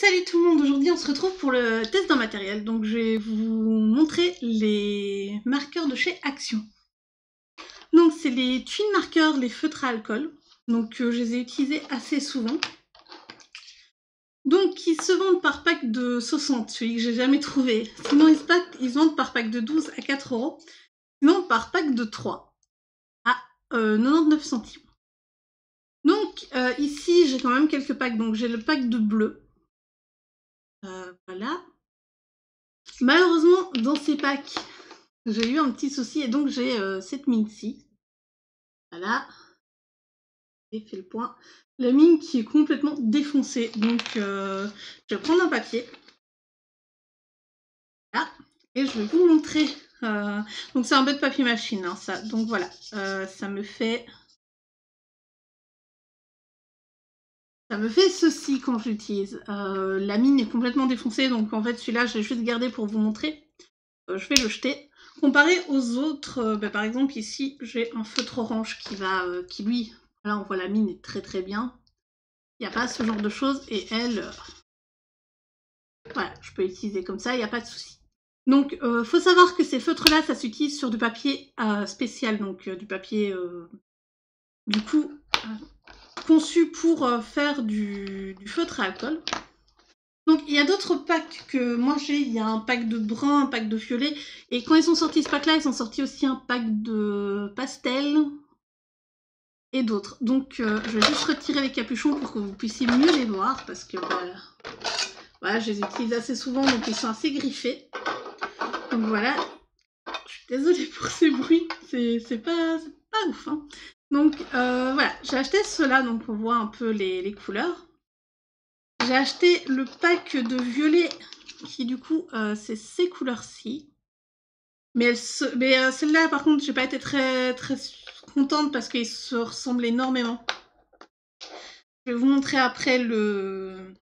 Salut tout le monde, aujourd'hui on se retrouve pour le test d'un matériel. Donc je vais vous montrer les marqueurs de chez Action. Donc c'est les twin marqueurs, les feutres à alcool. Donc je les ai utilisés assez souvent. Donc ils se vendent par pack de 60, celui que j'ai jamais trouvé. Sinon ils se vendent par pack de 12 à 4 €. Sinon par pack de 3 à 99 centimes. Donc ici j'ai quand même quelques packs. Donc j'ai le pack de bleu. Voilà. Malheureusement, dans ces packs, j'ai eu un petit souci et donc j'ai cette mine-ci. Voilà. J'ai fait le point. La mine qui est complètement défoncée. Donc, je vais prendre un papier. Là. Et je vais vous montrer. Donc, c'est un bête papier machine, hein, ça. Donc, voilà. Ça me fait ceci quand je l'utilise. La mine est complètement défoncée. Donc, en fait, celui-là, je vais juste garder pour vous montrer. Je vais le jeter. Comparé aux autres, par exemple ici j'ai un feutre orange qui lui, là on voit la mine est très très bien. Il n'y a pas ce genre de choses et elle, voilà, je peux l'utiliser comme ça, il n'y a pas de souci. Donc faut savoir que ces feutres là, ça s'utilise sur du papier spécial, donc du papier du coup conçu pour faire du feutre à alcool. Donc il y a d'autres packs que moi j'ai, il y a un pack de brun, un pack de violet, et quand ils ont sorti ce pack là, ils ont sorti aussi un pack de pastel et d'autres. Donc je vais juste retirer les capuchons pour que vous puissiez mieux les voir, parce que voilà, je les utilise assez souvent, donc ils sont assez griffés. Donc voilà, je suis désolée pour ces bruits, c'est pas ouf. Hein. Donc voilà, j'ai acheté ceux-là, donc on voit un peu les couleurs. J'ai acheté le pack de violet qui du coup c'est ces couleurs-ci. Mais, celle-là par contre j'ai pas été très contente parce qu'ils se ressemblent énormément. Je vais vous montrer après le...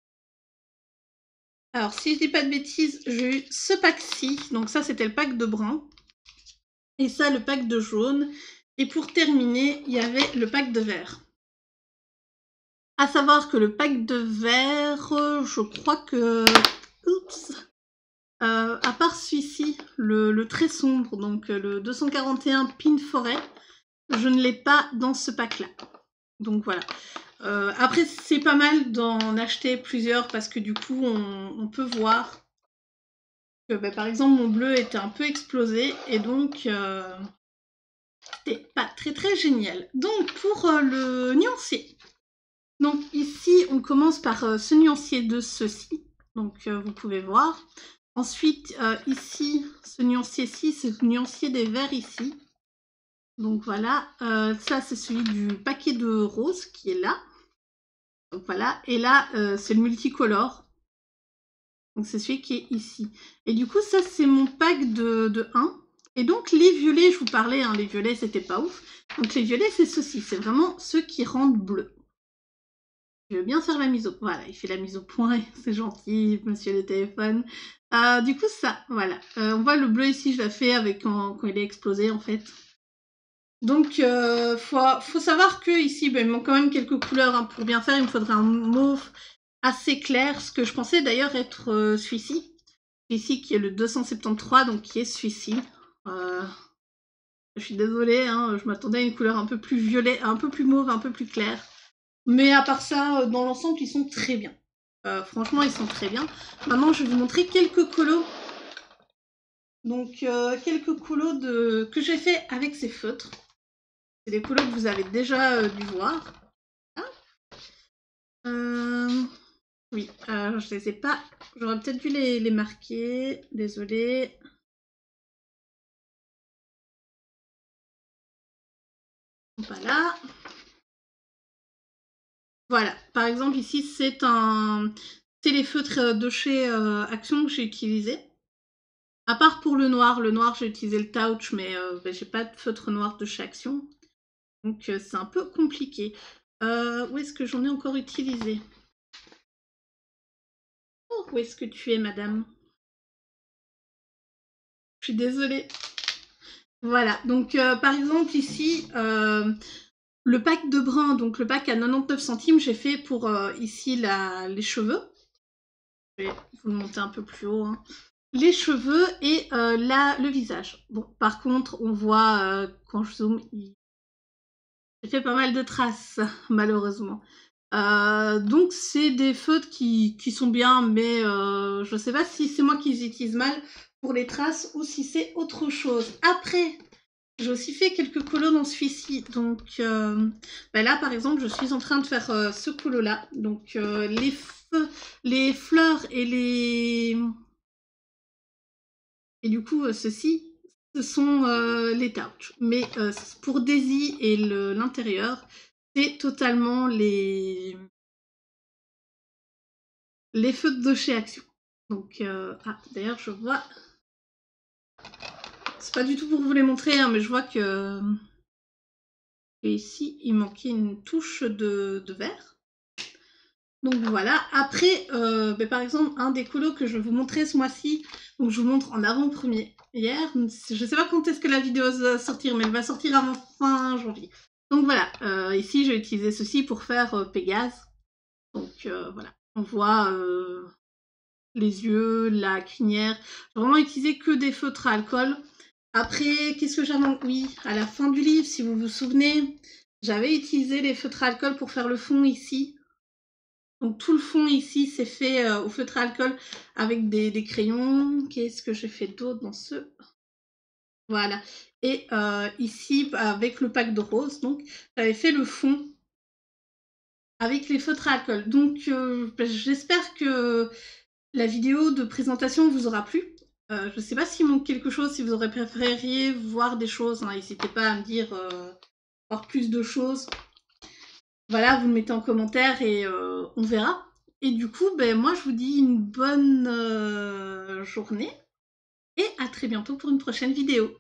Alors si je dis pas de bêtises, j'ai eu ce pack-ci. Donc ça c'était le pack de brun. Et ça le pack de jaune. Et pour terminer, il y avait le pack de vert. À savoir que le pack de vert, je crois que... Oups. À part celui-ci, le très sombre, donc le 241 Pin Forêt, je ne l'ai pas dans ce pack-là. Donc voilà. Après, c'est pas mal d'en acheter plusieurs parce que du coup, on peut voir que par exemple, mon bleu était un peu explosé et donc c'était pas très génial. Donc pour le nuancier. Donc ici, on commence par ce nuancier de ceci. Donc vous pouvez voir. Ensuite, ici, ce nuancier-ci, c'est le nuancier des verts ici. Donc voilà, ça c'est celui du paquet de rose qui est là. Donc voilà, et là c'est le multicolore. Donc c'est celui qui est ici. Et du coup ça c'est mon pack de 1. Et donc les violets, je vous parlais, hein, les violets c'était pas ouf. Donc les violets c'est ceux-ci, c'est vraiment ceux qui rendent bleu. Je vais bien faire la mise au point. Voilà, il fait la mise au point, c'est gentil, monsieur le téléphone. Du coup, ça, voilà. On voit le bleu ici, je l'ai fait avec quand il est explosé, en fait. Donc, faut savoir que ici, il manque quand même quelques couleurs. Hein, pour bien faire, il me faudrait un mauve assez clair, ce que je pensais d'ailleurs être celui-ci. Ici, qui est le 273, donc qui est celui-ci. Je suis désolée, hein, je m'attendais à une couleur un peu plus violet, un peu plus mauve, un peu plus claire. Mais à part ça, dans l'ensemble, ils sont très bien. Franchement, ils sont très bien. Maintenant, je vais vous montrer quelques colos. Donc, quelques colos que j'ai fait avec ces feutres. C'est des colos que vous avez déjà dû voir. Oui, je les ai pas... J'aurais peut-être dû les marquer. Désolée. Voilà. Voilà. Par exemple, ici, c'est les feutres de chez Action que j'ai utilisés. À part pour le noir j'ai utilisé le Touch, mais j'ai pas de feutre noir de chez Action. Donc c'est un peu compliqué. Où est-ce que j'en ai encore utilisé? Oh, où est-ce que tu es, madame? Je suis désolée. Voilà, donc par exemple ici, le pack de brun, donc le pack à 99 centimes, j'ai fait pour ici les cheveux. Je vais vous le monter un peu plus haut. Hein. Les cheveux et le visage. Bon, par contre, on voit quand je zoome, j'ai fait pas mal de traces, malheureusement. Donc c'est des feutres qui sont bien, mais je sais pas si c'est moi qui les utilise mal pour les traces ou si c'est autre chose. Après, j'ai aussi fait quelques colos dans celui-ci. Donc là, par exemple, je suis en train de faire ce colo-là. Donc les fleurs et les... Et du coup, ceci, ce sont les touches. Mais pour Daisy et l'intérieur, c'est totalement les feutres de chez Action. Donc, d'ailleurs, je vois... C'est pas du tout pour vous les montrer, hein, mais je vois que... Et ici, il manquait une touche de vert. Donc voilà. Après, par exemple, un des colos que je vais vous montrer ce mois-ci, donc je vous montre en avant-première. Je sais pas quand est-ce que la vidéo va sortir, mais elle va sortir avant fin janvier. Donc voilà, ici j'ai utilisé ceci pour faire Pégase. Donc voilà, on voit les yeux, la crinière. J'ai vraiment utilisé que des feutres à alcool. Après, qu'est-ce que j'avais... Oui, à la fin du livre, si vous vous souvenez, j'avais utilisé les feutres à alcool pour faire le fond ici. Donc tout le fond ici, c'est fait au feutre à alcool avec des crayons. Qu'est-ce que j'ai fait d'autre dans ce... Voilà. Et ici, avec le pack de rose, donc, j'avais fait le fond avec les feutres à alcool. Donc j'espère que la vidéo de présentation vous aura plu. Je ne sais pas s'il manque quelque chose, si vous aurez préféré voir des choses. Hein, n'hésitez pas à me dire voir plus de choses. Voilà, vous le mettez en commentaire et on verra. Et du coup, moi je vous dis une bonne journée et à très bientôt pour une prochaine vidéo.